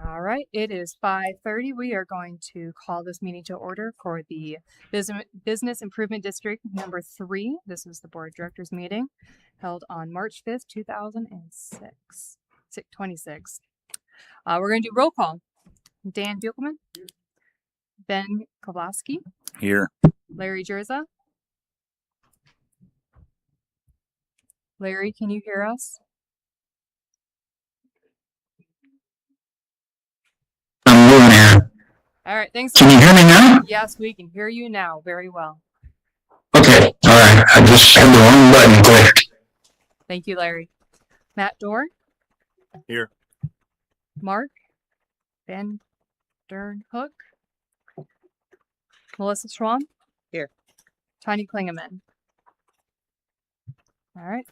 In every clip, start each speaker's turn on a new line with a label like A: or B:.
A: All right, it is 5:30. We are going to call this meeting to order for the Business Improvement District number 3. This is the Board of Directors meeting held on March 5th, 2026. We're going to do roll call. Dan Buchelman. Ben Kowalski.
B: Here.
A: Larry Jerza. Larry, can you hear us?
B: I'm doing here.
A: All right, thanks.
B: Can you hear me now?
A: Yes, we can hear you now very well.
B: Okay, all right. I just had the wrong button clicked.
A: Thank you, Larry. Matt Dorr.
B: Here.
A: Mark Van Dern Hook. Melissa Schwam.
C: Here.
A: Tanya Klingeman. All right.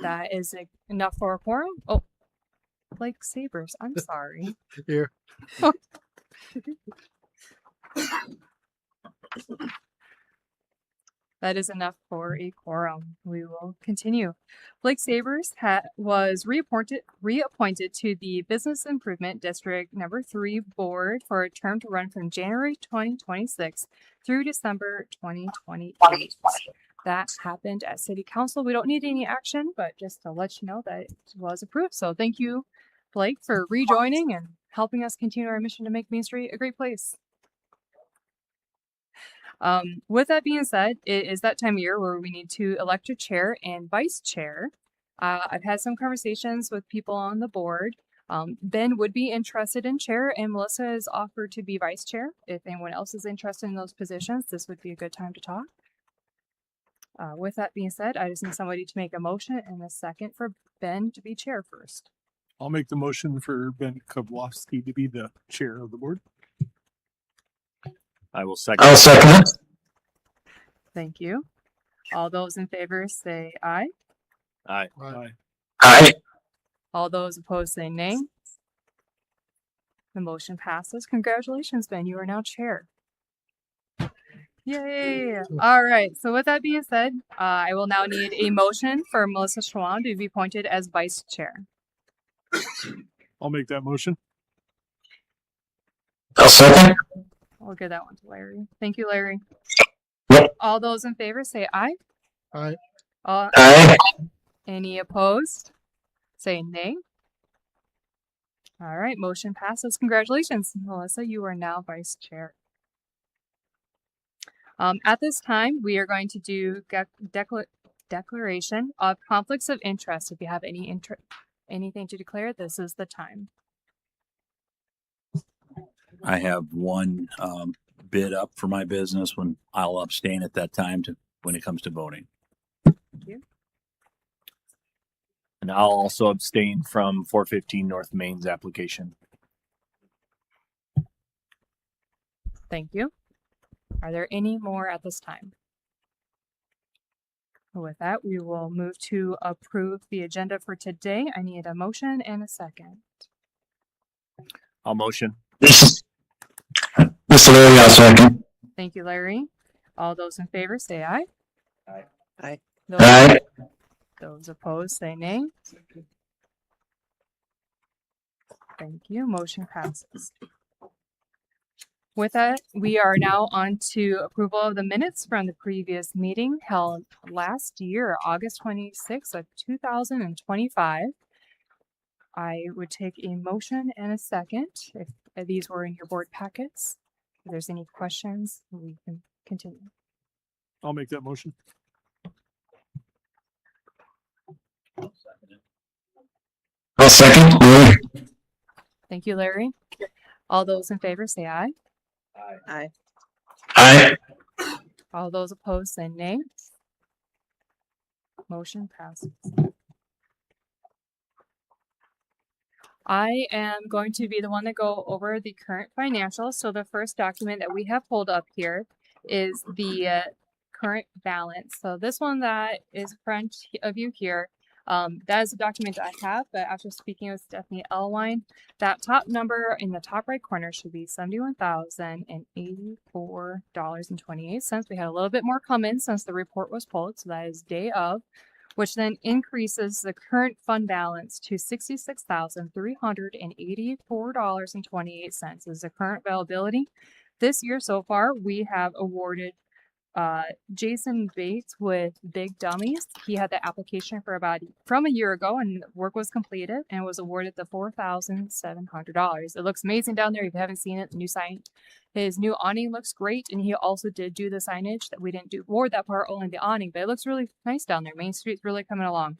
A: That is enough for a quorum. Oh, Blake Sabers. I'm sorry.
D: Here.
A: That is enough for a quorum. We will continue. Blake Sabers was reappointed to the Business Improvement District number 3 board for a term to run from January 2026 through December 2028. That happened at City Council. We don't need any action, but just to let you know that it was approved. So thank you, Blake, for rejoining and helping us continue our mission to make Main Street a great place. With that being said, it is that time of year where we need to elect a chair and vice chair. I've had some conversations with people on the board. Ben would be interested in chair, and Melissa is offered to be vice chair. If anyone else is interested in those positions, this would be a good time to talk. With that being said, I just need somebody to make a motion and a second for Ben to be chair first.
D: I'll make the motion for Ben Kowalski to be the chair of the board.
B: I'll second it.
A: Thank you. All those in favor say aye.
B: Aye.
D: Aye.
B: Aye.
A: All those opposed say nay. The motion passes. Congratulations, Ben. You are now chair. Yay! All right. So with that being said, I will now need a motion for Melissa Schwan to be appointed as vice chair.
D: I'll make that motion.
B: I'll second.
A: We'll give that one to Larry. Thank you, Larry.
B: Yep.
A: All those in favor say aye.
D: Aye.
B: Aye.
A: Any opposed? Say nay. All right, motion passes. Congratulations, Melissa. You are now vice chair. At this time, we are going to do declaration of conflicts of interest. If you have anything to declare, this is the time.
B: I have one bid up for my business when I'll abstain at that time when it comes to voting.
A: Thank you.
E: And I'll also abstain from 415 North Main's application.
A: Thank you. Are there any more at this time? With that, we will move to approve the agenda for today. I need a motion and a second.
E: I'll motion.
B: This Larry, I'll second.
A: Thank you, Larry. All those in favor say aye.
C: Aye. Aye.
B: Aye.
A: Those opposed say nay. Thank you. Motion passes. With that, we are now on to approval of the minutes from the previous meeting held last year, August 26th of 2025. I would take a motion and a second if these were in your board packets. If there's any questions, we can continue.
D: I'll make that motion.
B: I'll second. Larry.
A: Thank you, Larry. All those in favor say aye.
C: Aye.
B: Aye.
A: All those opposed say nay. Motion passes. I am going to be the one to go over the current financials. So the first document that we have pulled up here is the current balance. So this one that is in front of you here That is a document I have, but after speaking with Stephanie Elwine, that top number in the top right corner should be $71,084.28. We had a little bit more come in since the report was pulled, so that is day of, which then increases the current fund balance to $66,384.28 is the current availability. This year so far, we have awarded Jason Bates with Big Dummies. He had the application from a year ago, and work was completed and was awarded the $4,700. It looks amazing down there. If you haven't seen it, the new sign, his new awning looks great, and he also did do the signage that we didn't do for that part, only the awning, but it looks really nice down there. Main Street's really coming along.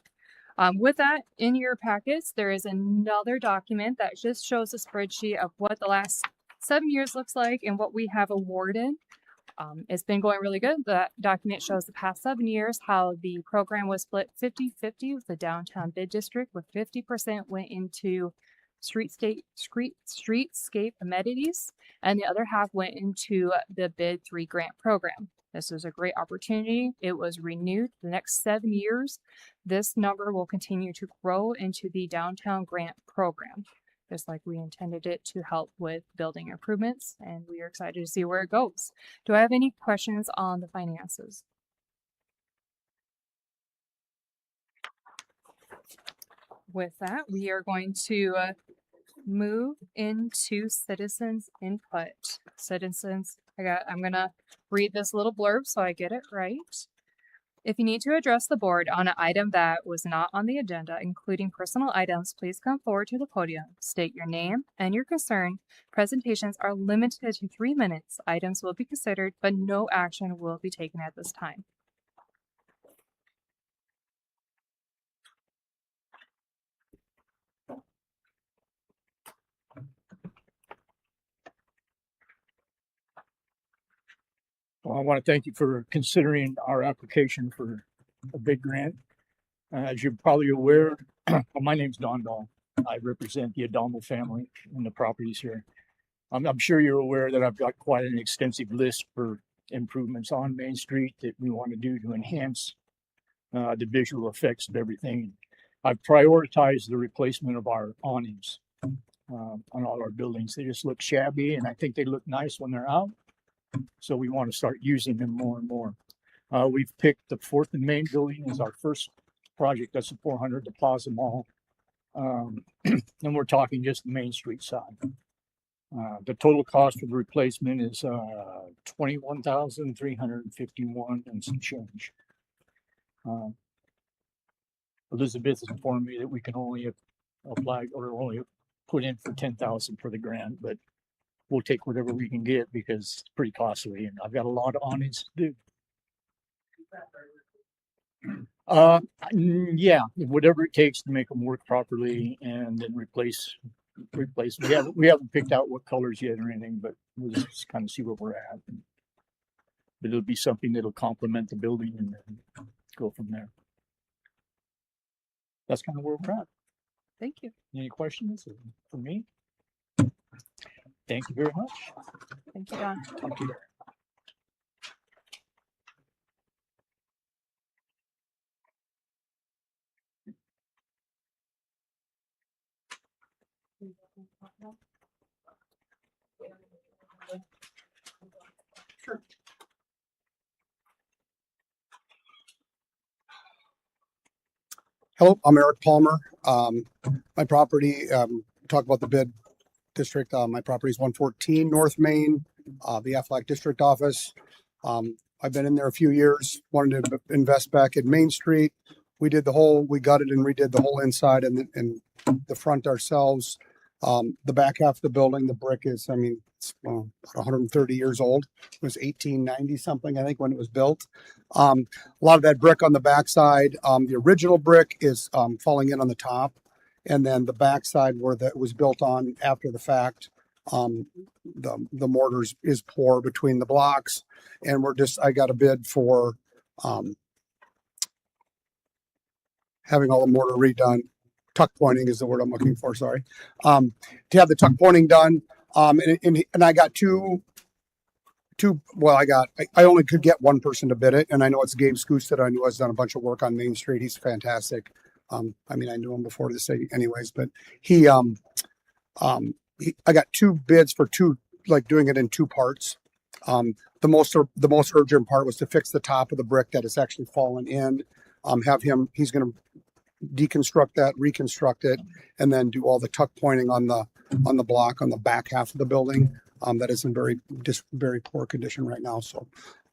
A: With that, in your packets, there is another document that just shows a spreadsheet of what the last 7 years looks like and what we have awarded. It's been going really good. The document shows the past 7 years, how the program was split 50-50 with the downtown bid district, with 50% went into streetscape amenities, and the other half went into the Bid 3 grant program. This was a great opportunity. It was renewed the next 7 years. This number will continue to grow into the downtown grant program, just like we intended it to help with building improvements, and we are excited to see where it goes. Do I have any questions on the finances? With that, we are going to move into citizens input. I'm gonna read this little blurb so I get it right. If you need to address the board on an item that was not on the agenda, including personal items, please come forward to the podium, state your name and your concern. Presentations are limited to 3 minutes. Items will be considered, but no action will be taken at this time.
F: Well, I want to thank you for considering our application for a big grant. As you're probably aware, well, my name's Don Dahl. I represent the Adamo family and the properties here. I'm sure you're aware that I've got quite an extensive list for improvements on Main Street that we want to do to enhance the visual effects of everything. I've prioritized the replacement of our awnings on all our buildings. They just look shabby, and I think they look nice when they're out. So we want to start using them more and more. We've picked the 4th and Main building as our first project. That's the 400 the Plaza Mall. And we're talking just the Main Street side. The total cost for the replacement is $21,351 and some change. Elizabeth has informed me that we can only apply or only put in for $10,000 for the grant, but we'll take whatever we can get because it's pretty costly, and I've got a lot of awnings to do. Yeah, whatever it takes to make them work properly, and then replace. We haven't picked out what colors yet or anything, but we'll just kind of see where we're at. But it'll be something that'll complement the building and then go from there. That's kind of where we're at.
A: Thank you.
F: Any questions for me? Thank you very much.
A: Thank you, Don.
F: Talk to you later.
A: Sure.
G: Hello, I'm Eric Palmer. My property, talk about the bid district. My property is 114 North Main, the Aflac district office. I've been in there a few years, wanted to invest back in Main Street. We gutted and redid the whole inside and the front ourselves. The back half of the building, the brick is, it's about 130 years old. It was 1890 something, I think, when it was built. A lot of that brick on the backside, the original brick is falling in on the top. And then the backside where that was built on after the fact, the mortar is poor between the blocks. And I got a bid for having all the mortar redone. Tuck pointing is the word I'm looking for, sorry. To have the tuck pointing done. And I got I only could get one person to bid it. And I know it's Gabe Scoots that I knew has done a bunch of work on Main Street. He's fantastic. I mean, I knew him before this anyways, but I got two bids for two, like doing it in two parts. The most urgent part was to fix the top of the brick that has actually fallen in. He's going to deconstruct that, reconstruct it, and then do all the tuck pointing on the block on the back half of the building. That is in very poor condition right now. So,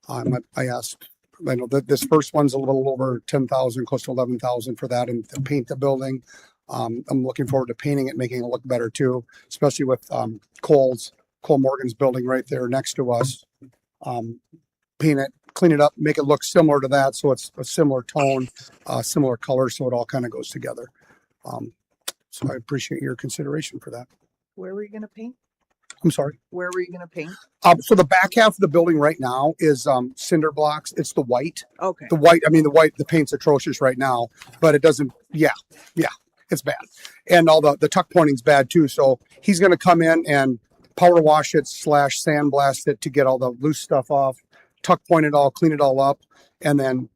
G: I asked. I know that this first one's a little over 10,000, close to 11,000 for that, and to paint the building. I'm looking forward to painting it, making it look better too, especially with Cole Morgan's building right there next to us. Paint it, clean it up, make it look similar to that, so it's a similar tone, similar color, so it all kind of goes together. So I appreciate your consideration for that.
C: Where were you gonna paint?
G: I'm sorry.
C: Where were you gonna paint?
G: So the back half of the building right now is cinder blocks. It's the white.
C: Okay.
G: The paint's atrocious right now, but it doesn't. Yeah, it's bad, and all the tuck pointing's bad too. So he's going to come in and power wash it / sandblast it to get all the loose stuff off, tuck point it all, clean it all up, and then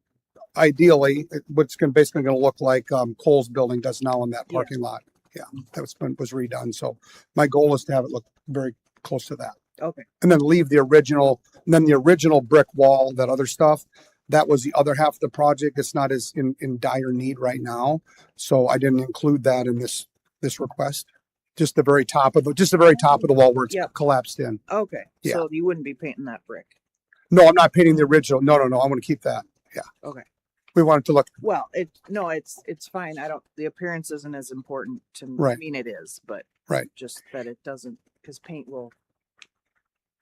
G: ideally, what's basically going to look like Cole's building does now in that parking lot. Yeah, that was redone. So my goal is to have it look very close to that.
C: Okay.
G: And then leave the original brick wall, that other stuff. That was the other half of the project. It's not as in dire need right now. So I didn't include that in this request. Just the very top of the wall where it's collapsed in.
C: Okay.
G: Yeah.
C: So you wouldn't be painting that brick.
G: No, I'm not painting the original. No. I want to keep that. Yeah.
C: Okay.
G: We want it to look
C: Well, it's fine. The appearance isn't as important to me.
G: Right.
C: I mean, it is, but
G: Right.
C: just that it doesn't, because paint will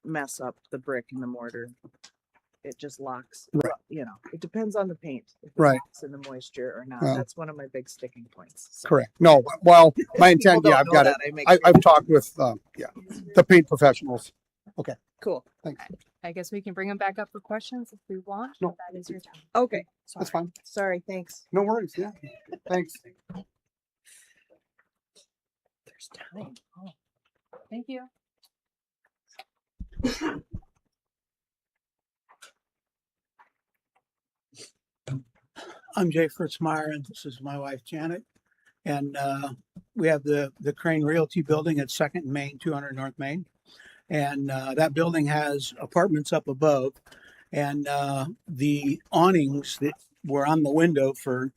C: mess up the brick and the mortar. It just locks.
G: Right.
C: Well, you know, it depends on the paint. If it
G: Right.
C: locks in the moisture or not.
G: Well,
C: That's one of my big sticking points. So.
G: correct. No, well, my
C: People
G: intent,
C: don't
G: I've
C: know
G: got
C: that.
G: it. I've talked with, the paint professionals.
C: Cool.
G: Thanks.
A: I guess we can bring them back up for questions if we want.
G: No.
A: That is your time.
C: Okay.
G: That's fine.
C: Sorry. Thanks.
G: No worries. Yeah. Thanks.
C: There's time. Oh.
A: Thank you.
H: I'm Jay Fritzmeyer, and this is my wife Janet. And we have the Crane Realty building at 2nd and Main, 200 North Main. And that building has apartments up above. And the awnings that were on the window for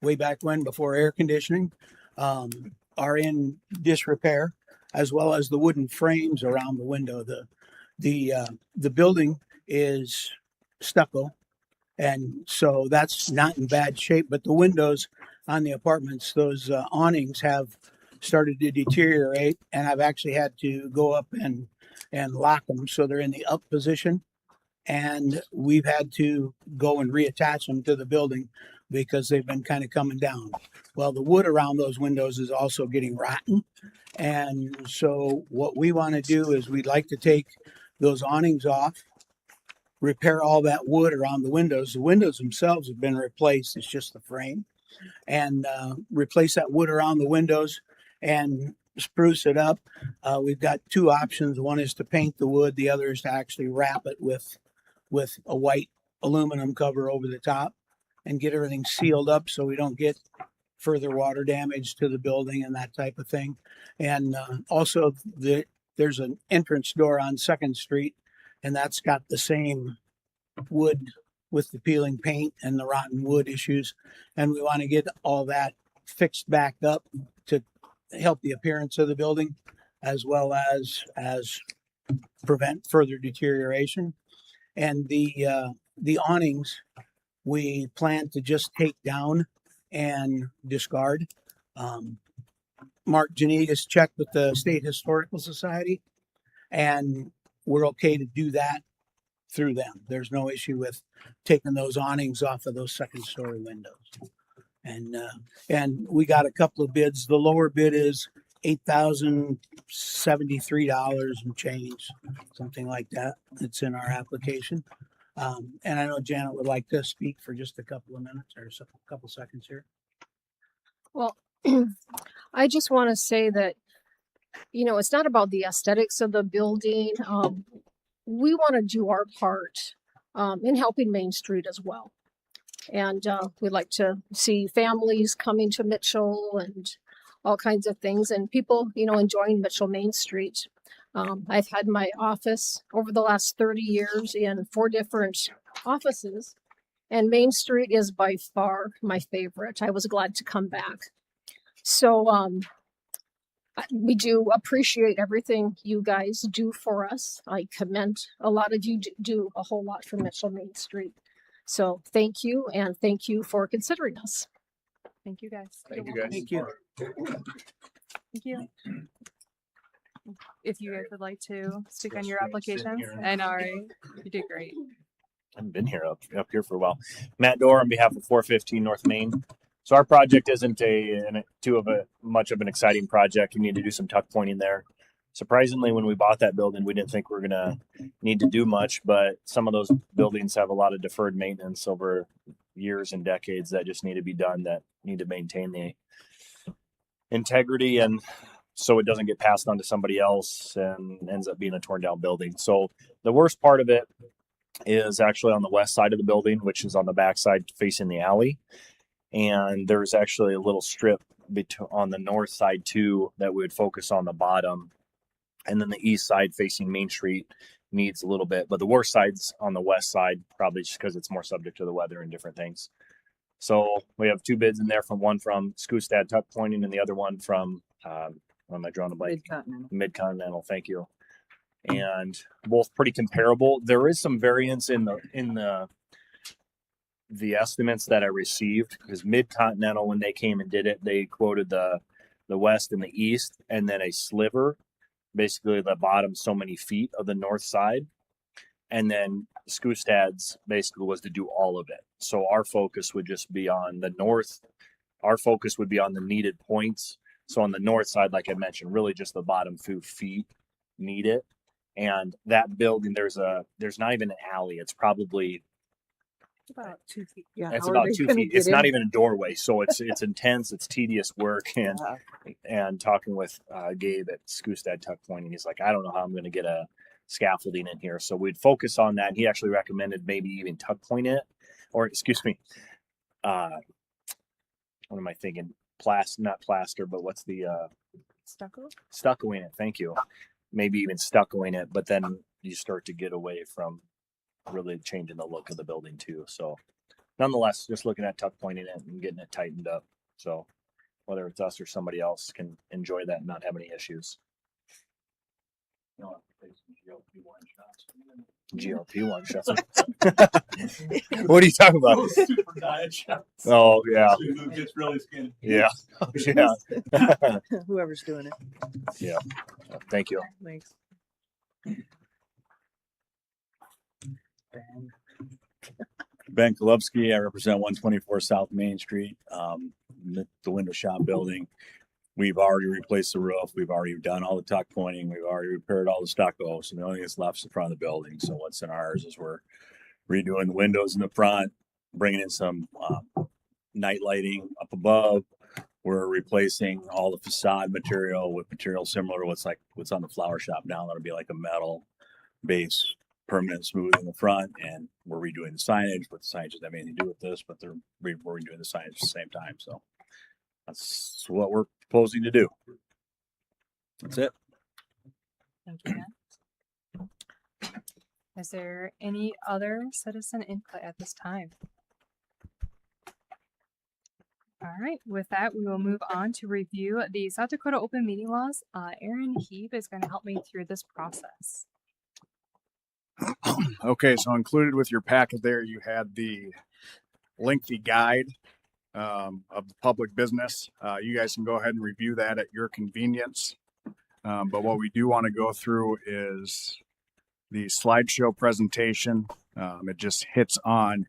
H: way back when, before air conditioning, are in disrepair, as well as the wooden frames around the window. The building is stucco, and so that's not in bad shape. But the windows on the apartments, those awnings have started to deteriorate, and I've actually had to go up and lock them so they're in the up position. And we've had to go and reattach them to the building because they've been kind of coming down. Well, the wood around those windows is also getting rotten. And so what we want to do is we'd like to take those awnings off, repair all that wood around the windows. The windows themselves have been replaced. It's just the frame. And replace that wood around the windows and spruce it up. We've got two options. One is to paint the wood. The other is to actually wrap it with a white aluminum cover over the top and get everything sealed up so we don't get further water damage to the building and that type of thing. And also there's an entrance door on 2nd Street, and that's got the same wood with the peeling paint and the rotten wood issues. And we want to get all that fixed back up to help the appearance of the building, as well as prevent further deterioration. And the awnings, we plan to just take down and discard. Mark Janegas checked with the State Historical Society, and we're okay to do that through them. There's no issue with taking those awnings off of those 2nd-story windows. And we got a couple of bids. The lower bid is $8,073 and change, something like that. It's in our application. And I know Janet would like to speak for just a couple of minutes or a couple seconds here.
I: Well, I just want to say that, it's not about the aesthetics of the building. We want to do our part in helping Main Street as well. And we like to see families coming to Mitchell and all kinds of things, and people, enjoying Mitchell Main Street. I've had my office over the last 30 years in 4 different offices, and Main Street is by far my favorite. I was glad to come back. So we do appreciate everything you guys do for us. I commend a lot of you do a whole lot for Mitchell Main Street. So thank you, and thank you for considering us.
A: Thank you guys.
E: Thank you guys.
C: Thank you.
A: Thank you. If you guys would like to speak on your applications, and you did great.
E: I haven't been here up here for a while. Matt Dorr on behalf of 415 North Main. So our project isn't much of an exciting project. We need to do some tuck pointing there. Surprisingly, when we bought that building, we didn't think we were gonna need to do much, but some of those buildings have a lot of deferred maintenance over years and decades that just need to be done, that need to maintain the integrity, and so it doesn't get passed on to somebody else and ends up being a torn down building. So the worst part of it is actually on the west side of the building, which is on the back side facing the alley. And there's actually a little strip on the north side too that we would focus on the bottom. And then the east side facing Main Street needs a little bit, but the worst side's on the west side, probably just because it's more subject to the weather and different things. So we have 2 bids in there, one from Skustad Tuck Pointing and the other one from, what am I drawing a blank? Mid-Continental, thank you. And both pretty comparable. There is some variance in the estimates that I received, because Mid-Continental, when they came and did it, they quoted the west and the east, and then a sliver, basically the bottom so many feet of the north side. And then Skustad's basically was to do all of it. So our focus would just be on the north. Our focus would be on the needed points. So on the north side, like I mentioned, really just the bottom few feet need it. And that building, there's not even an alley. It's probably
A: About 2 feet.
C: Yeah,
E: it's
C: how are
E: about
C: they
E: 2
C: gonna
E: feet.
C: get
E: It's not
C: in?
E: even a doorway. So it's intense. It's tedious work. And talking with Gabe at Skustad Tuck Pointing, he's like, I don't know how I'm going to get a scaffolding in here. So we'd focus on that. He actually recommended maybe even tuck point it, or excuse me, what am I thinking? Not plaster, but what's the
A: Stucco?
E: stuccoing it? Thank you. Maybe even stuccoing it, but then you start to get away from really changing the look of the building too. So nonetheless, just looking at tuck pointing it and getting it tightened up. So whether it's us or somebody else can enjoy that and not have any issues. GLP-1 shots. What are you talking about?
D: Super diet shots.
E: Oh yeah,
D: It's really skinny.
E: yeah, yeah.
C: Whoever's doing it.
E: Yeah. Thank you.
C: Thanks.
B: Ben Kolubsky, I represent 124 South Main Street, the window shop building. We've already replaced the roof. We've already done all the tuck pointing. We've already repaired all the stucco. So the only thing that's left is the front of the building. So what's in ours is we're redoing the windows in the front, bringing in some night lighting up above. We're replacing all the facade material with material similar to what's on the flower shop now. That'll be like a metal base, permanent smooth in the front, and we're redoing the signage. But the signage doesn't have anything to do with this, but we're redoing the signage at the same time. So that's what we're proposing to do. That's it.
A: Thank you, Matt. Is there any other citizen input at this time? All right, with that, we will move on to review the South Dakota open meeting laws. Aaron Heeb is going to help me through this process.
J: Okay, so included with your packet there, you had the lengthy guide of the public business. You guys can go ahead and review that at your convenience. But what we do want to go through is the slideshow presentation. It just hits on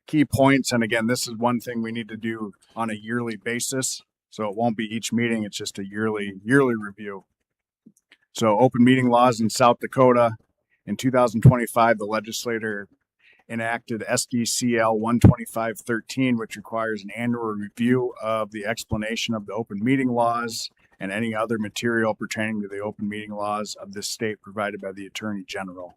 J: key points. And again, this is one thing we need to do on a yearly basis. So it won't be each meeting. It's just a yearly review. So open meeting laws in South Dakota. In 2025, the legislature enacted SDCL 12513, which requires an annual review of the explanation of the open meeting laws and any other material pertaining to the open meeting laws of this state provided by the Attorney General.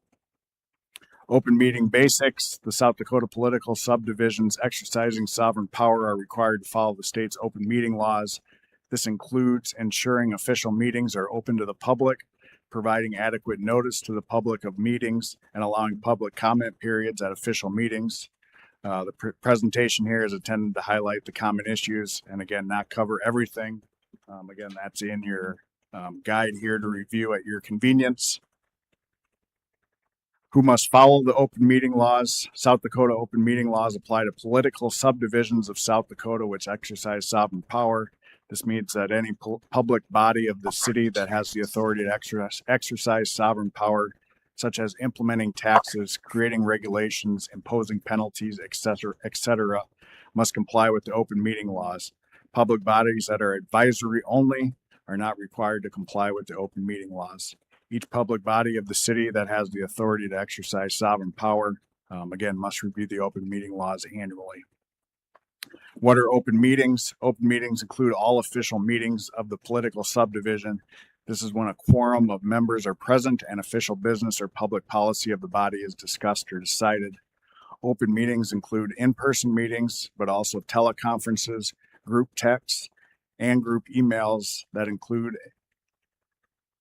J: Open meeting basics. The South Dakota political subdivisions exercising sovereign power are required to follow the state's open meeting laws. This includes ensuring official meetings are open to the public, providing adequate notice to the public of meetings, and allowing public comment periods at official meetings. The presentation here is intended to highlight the common issues and again, not cover everything. Again, that's in your guide here to review at your convenience. Who must follow the open meeting laws? South Dakota open meeting laws apply to political subdivisions of South Dakota which exercise sovereign power. This means that any public body of the city that has the authority to exercise sovereign power, such as implementing taxes, creating regulations, imposing penalties, etc., must comply with the open meeting laws. Public bodies that are advisory only are not required to comply with the open meeting laws. Each public body of the city that has the authority to exercise sovereign power, again, must review the open meeting laws annually. What are open meetings? Open meetings include all official meetings of the political subdivision. This is when a quorum of members are present and official business or public policy of the body is discussed or decided. Open meetings include in-person meetings, but also teleconferences, group texts, and group emails that include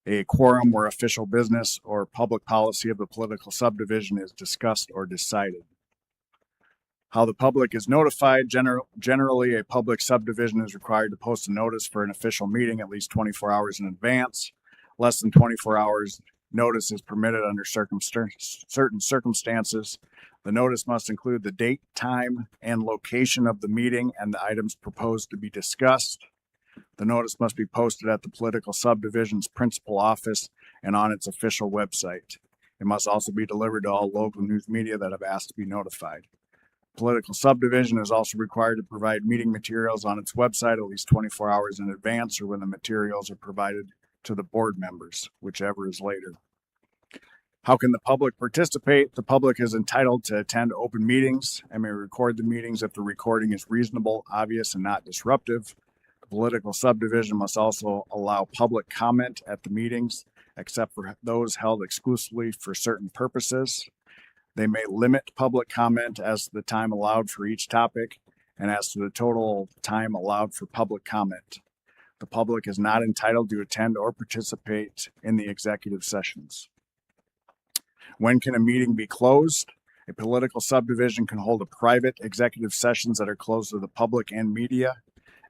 J: a quorum where official business or public policy of the political subdivision is discussed or decided. How the public is notified. Generally, a public subdivision is required to post a notice for an official meeting at least 24 hours in advance. Less than 24 hours notice is permitted under certain circumstances. The notice must include the date, time, and location of the meeting and the items proposed to be discussed. The notice must be posted at the political subdivision's principal office and on its official website. It must also be delivered to all local news media that have asked to be notified. Political subdivision is also required to provide meeting materials on its website at least 24 hours in advance or when the materials are provided to the board members, whichever is later. How can the public participate? The public is entitled to attend open meetings and may record the meetings if the recording is reasonable, obvious, and not disruptive. The political subdivision must also allow public comment at the meetings, except for those held exclusively for certain purposes. They may limit public comment as to the time allowed for each topic and as to the total time allowed for public comment. The public is not entitled to attend or participate in the executive sessions. When can a meeting be closed? A political subdivision can hold a private executive sessions that are closed to the public and media.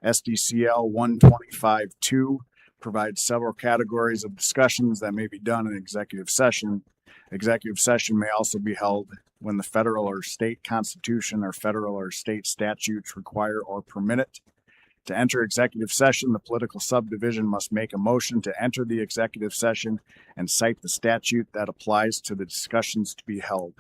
J: SDCL 125-2 provides several categories of discussions that may be done in executive session. Executive session may also be held when the federal or state constitution or federal or state statutes require or permit it. To enter executive session, the political subdivision must make a motion to enter the executive session and cite the statute that applies to the discussions to be held.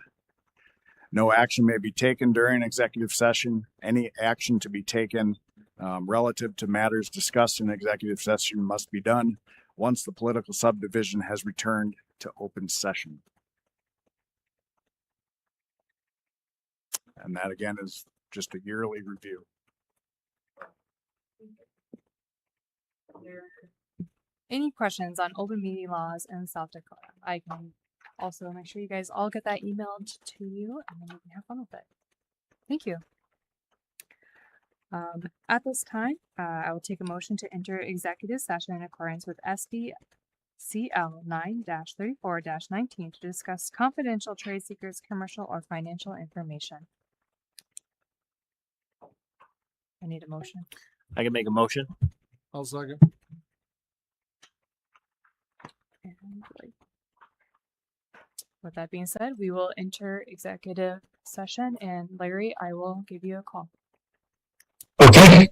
J: No action may be taken during executive session. Any action to be taken relative to matters discussed in executive session must be done once the political subdivision has returned to open session. And that again is just a yearly review.
A: Any questions on open meeting laws in South Dakota? I can also make sure you guys all get that emailed to you and then you can have fun with it. Thank you. At this time, I will take a motion to enter executive session in accordance with SDCL 9-34-19 to discuss confidential trade secrets, commercial or financial information. I need a motion.
E: I can make a motion.
D: I'll second.
A: And with that being said, we will enter executive session and Larry, I will give you a call.
F: Okay.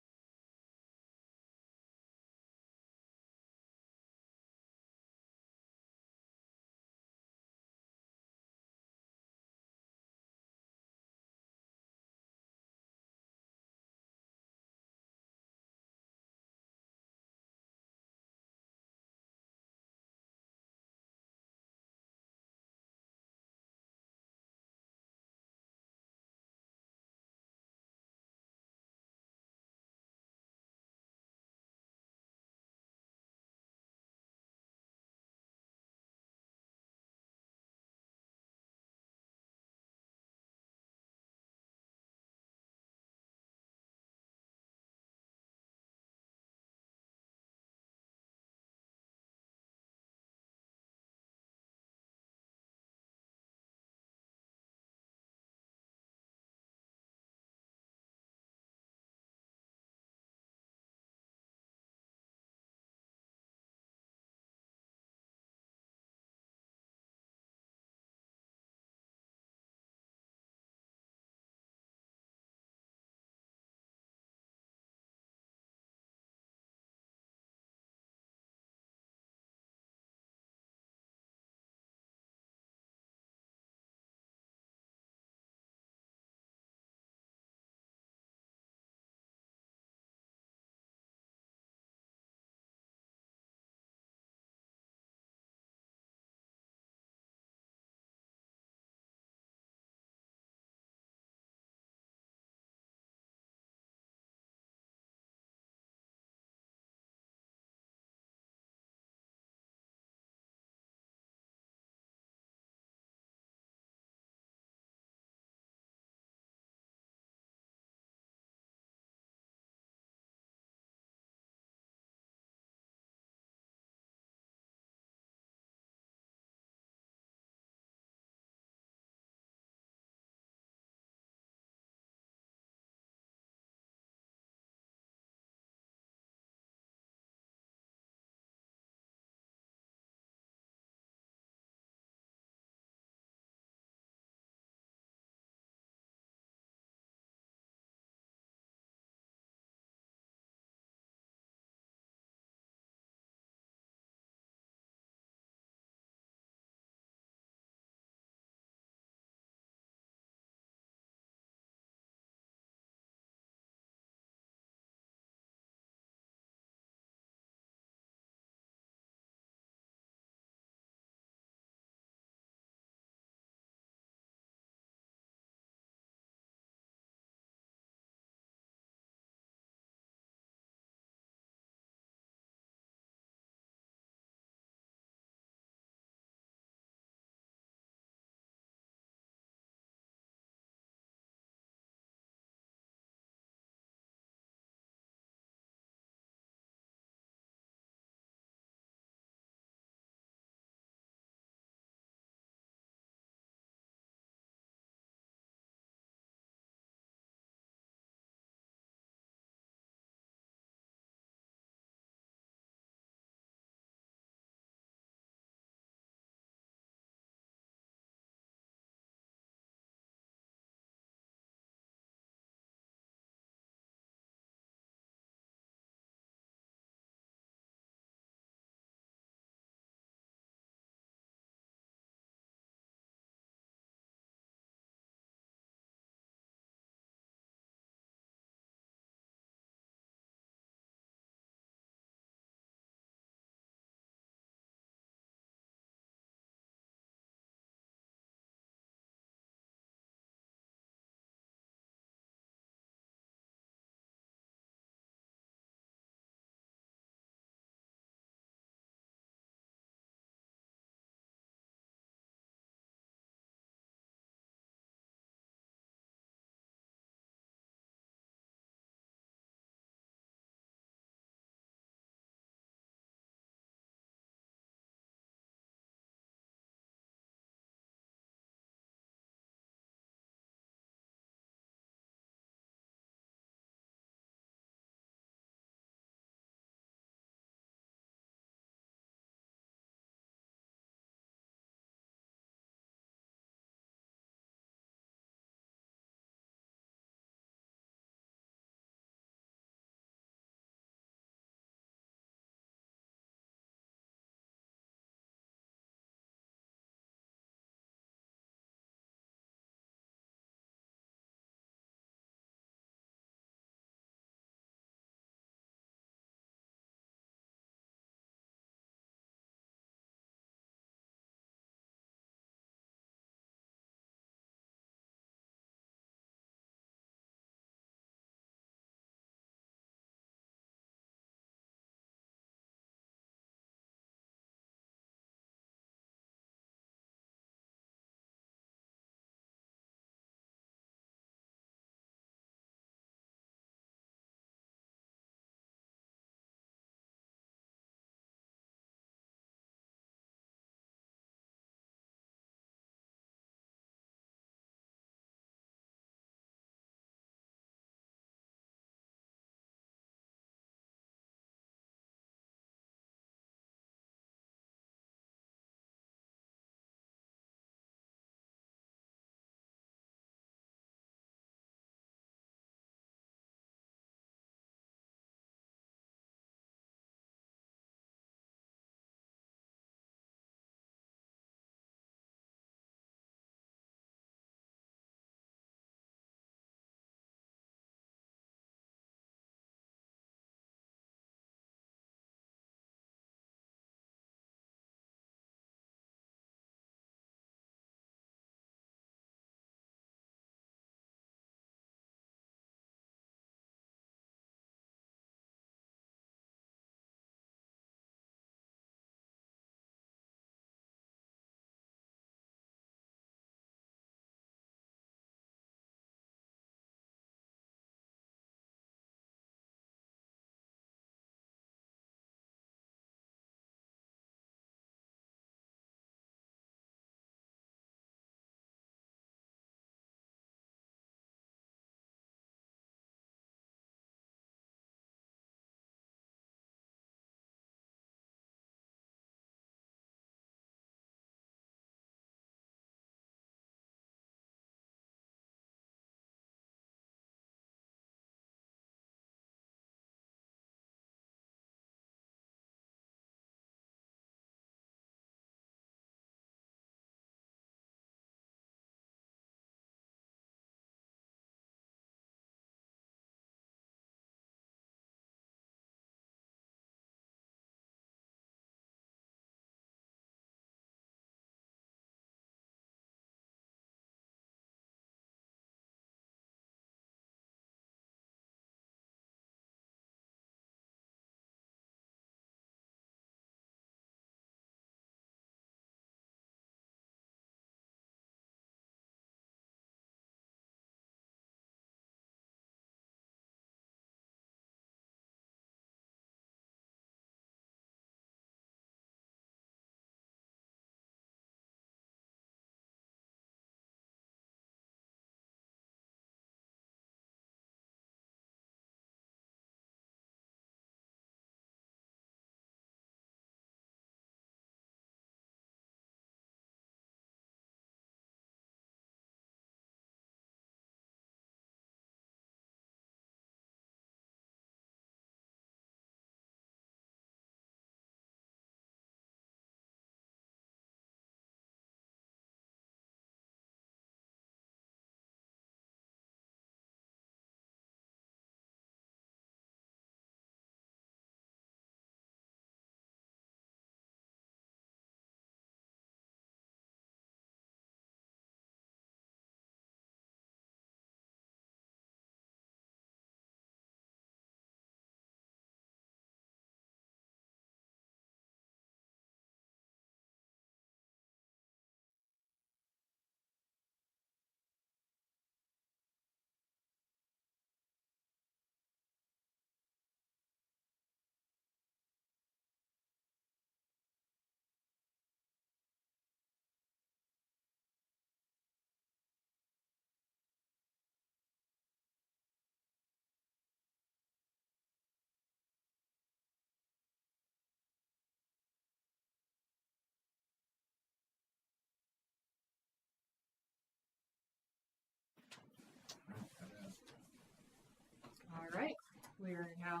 A: We are now.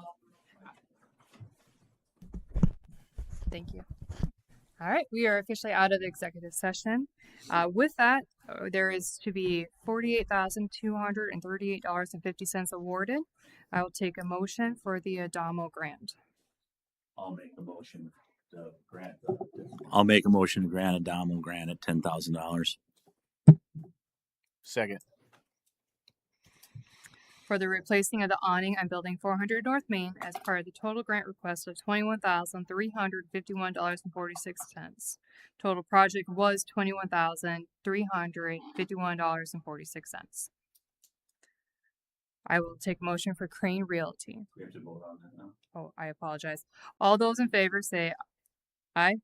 A: Thank you. All right, we are officially out of the executive session. With that, there is to be $48,238.50 awarded. I will take a motion for the Adamo grant.
B: I'll make a motion to grant. I'll make a motion to grant Adamo grant at $10,000.
E: Second.
A: For the replacing of the awning on Building 400 North Main as part of the total grant request of $21,351.46. Total project was $21,351.46. I will take motion for Crane Realty.
B: We have to vote on that now.
A: Oh, I apologize. All those in favor say aye.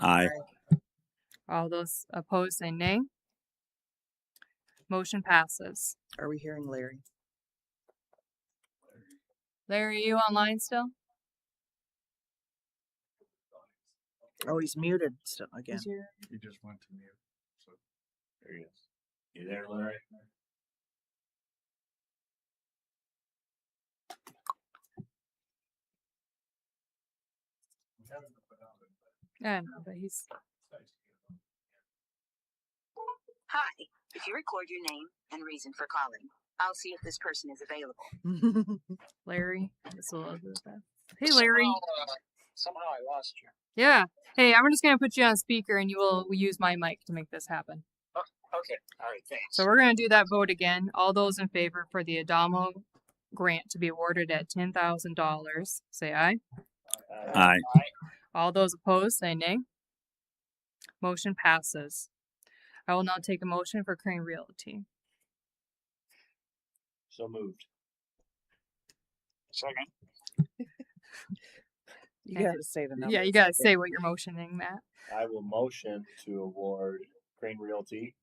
B: Aye.
A: All those opposed say nay. Motion passes.
C: Are we hearing Larry?
A: Larry, are you online still?
C: Oh, he's muted still again.
A: Is your-
J: He just went to mute. So
B: There he is. You there, Larry?
A: I know, but he's
K: Hi. If you record your name and reason for calling, I'll see if this person is available.
A: Larry. It's Elizabeth. Hey, Larry.
F: Somehow I lost you.
A: Yeah. Hey, I'm just gonna put you on speaker, and you will use my mic to make this happen.
F: Okay, all right, thanks.
A: So we're gonna do that vote again. All those in favor for the Adamo grant to be awarded at $10,000, say aye.
B: Aye.
A: All those opposed, say nay. Motion passes. I will now take a motion for Crane Realty.
E: So moved.
F: Second.
C: You gotta say the number.
A: Yeah, you gotta say what you're motioning, Matt.
E: I will motion to award Crane Realty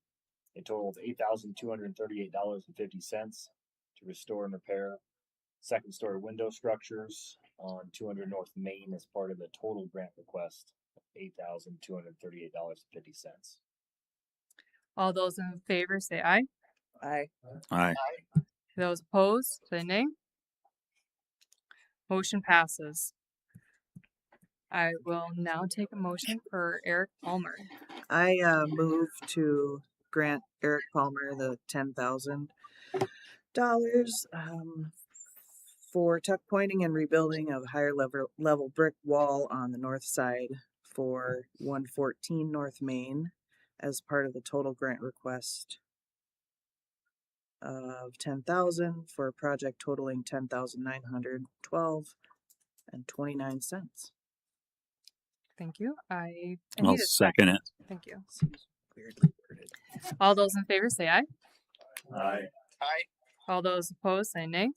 E: a total of $8,238.50 to restore and repair second story window structures on 200 North Main as part of the total grant request of $8,238.50.
A: All those in favor say aye.
C: Aye.
B: Aye.
A: Those opposed, say nay. Motion passes. I will now take a motion for Eric Palmer.
C: I move to grant Eric Palmer the $10,000 for tuck pointing and rebuilding of higher level brick wall on the north side for 114 North Main as part of the total grant request of 10,000 for a project totaling 10,912.29.
A: Thank you. I
B: I'll
A: need a
B: second it.
A: Thank you.
C: Weirdly worded.
A: All those in favor say aye.
B: Aye.
A: All those opposed say nay.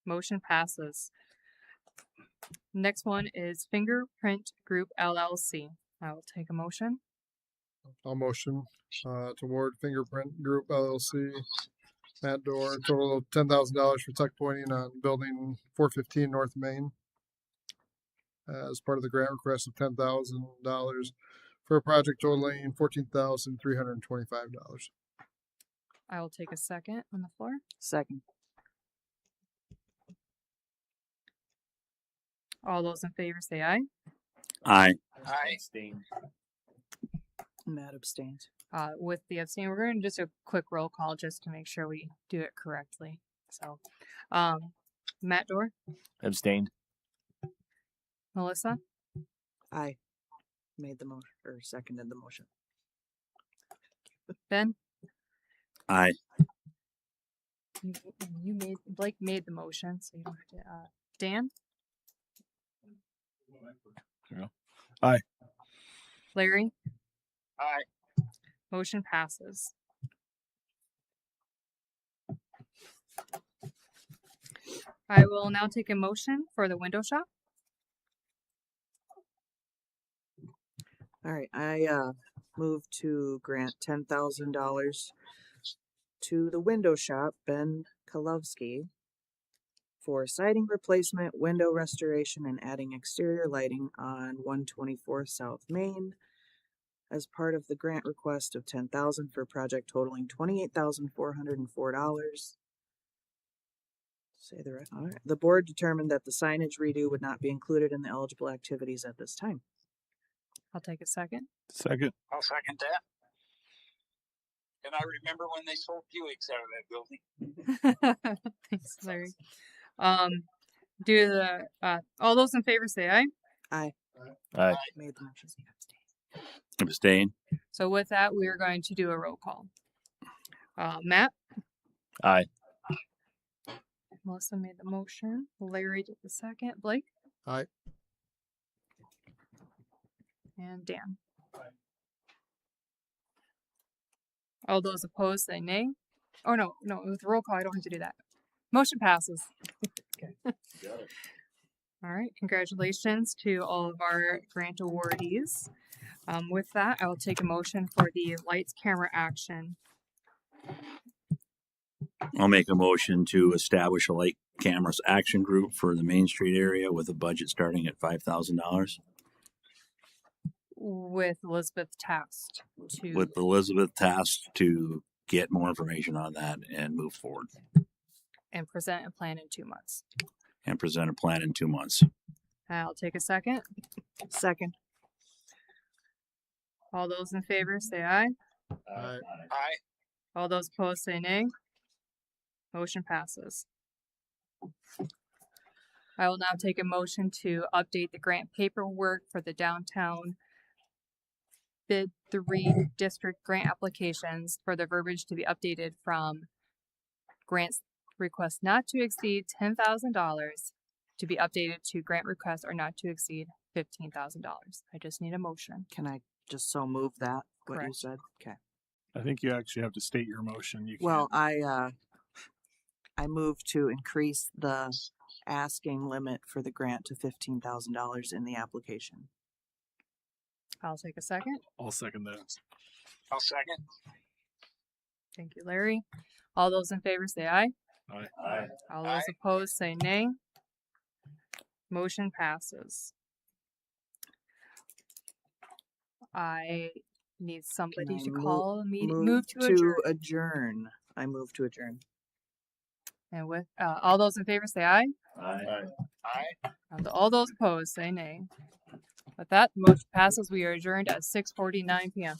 A: Motion passes. Next one is Fingerprint Group LLC. I will take a motion.
L: I'll motion to award Fingerprint Group LLC, Matt Dorr, total of $10,000 for tuck pointing on building 415 North Main as part of the grant request of $10,000 for a project totaling $14,325.
A: I will take a second on the floor.
C: Second.
A: All those in favor say aye.
B: Aye.
E: Abstain.
C: Matt abstains.
A: With the abstain, we're going to just a quick roll call just to make sure we do it correctly. So, Matt Dorr,
E: Abstained.
A: Melissa,
C: Aye. Made the motion or seconded the motion.
A: Ben,
B: Aye.
A: you made Blake made the motion, so you don't have to. Dan,
J: Aye.
A: Larry,
F: Aye.
A: motion passes. I will now take a motion for the window shop.
C: All right, I move to grant $10,000 to the window shop, Ben Kalovsky, for siding replacement, window restoration, and adding exterior lighting on 124 South Main as part of the grant request of $10,000 for a project totaling $28,404.60. Say the right. All right. The board determined that the signage redo would not be included in the eligible activities at this time.
A: I'll take a second.
D: Second.
M: I'll second that. And I remember when they sold Buicks out of that building.
A: Thanks, Larry. Do the all those in favor say aye.
C: Aye.
E: Aye.
C: Made the motion.
B: Abstain.
A: So with that, we are going to do a roll call. Matt,
E: Aye.
A: Melissa made the motion. Larry did the second. Blake.
L: Aye.
A: And Dan. All those opposed say nay. Oh no, with roll call I don't have to do that. Motion passes. All right, congratulations to all of our grant awardees. With that, I will take a motion for the lights, camera, action.
B: I'll make a motion to establish a light cameras action group for the Main Street area with a budget starting at $5,000.
A: With Elizabeth tasked to
B: With Elizabeth tasked to get more information on that and move forward
A: and present a plan in 2 months.
B: and present a plan in 2 months.
A: I'll take a second.
C: Second.
A: All those in favor say aye.
L: Aye.
M: Aye.
A: All those opposed say nay. Motion passes. I will now take a motion to update the grant paperwork for the downtown bid 3 district grant applications for the verbiage to be updated from grants request not to exceed $10,000 to be updated to grant requests are not to exceed $15,000. I just need a motion.
C: Can I just so move that? What you
A: Correct.
C: said? Okay.
D: I think you actually have to state your motion. You
C: Well,
D: can't.
C: I move to increase the asking limit for the grant to $15,000 in the application.
A: I'll take a second.
D: I'll second that.
M: I'll second.
A: Thank you, Larry. All those in favor say aye.
D: Aye.
E: Aye.
A: All those opposed say nay. Motion passes. I need somebody
C: Can
A: to
C: I
A: call a meeting. Move to adjourn.
C: adjourn. I move to adjourn.
A: And with all those in favor say aye.
E: Aye.
M: Aye.
A: And all those opposed say nay. With that, the motion passes. We are adjourned at 6:49 p.m.